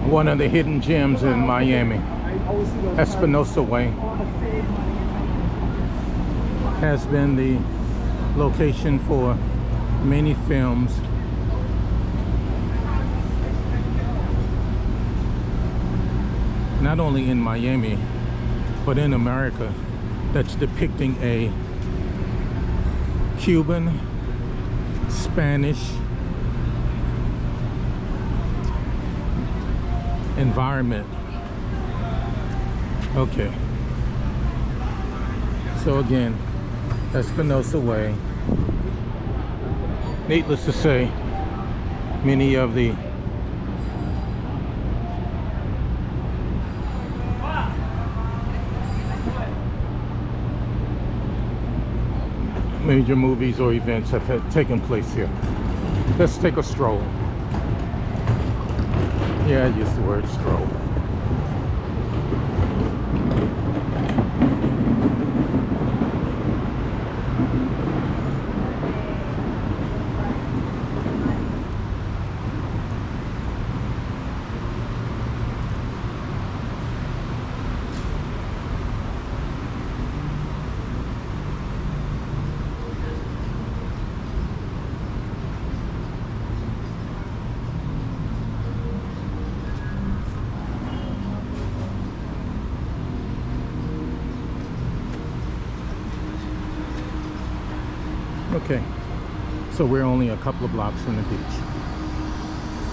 one of the hidden gems in Miami. Espanola Way has been the location for many films. Not only in Miami, but in America, that's depicting a Cuban, Spanish environment. Okay. So again, Espanola Way. Needless to say, many of the major movies or events have taken place here. Let's take a stroll. Yeah, I used the word stroll. Okay, so we're only a couple of blocks from the beach.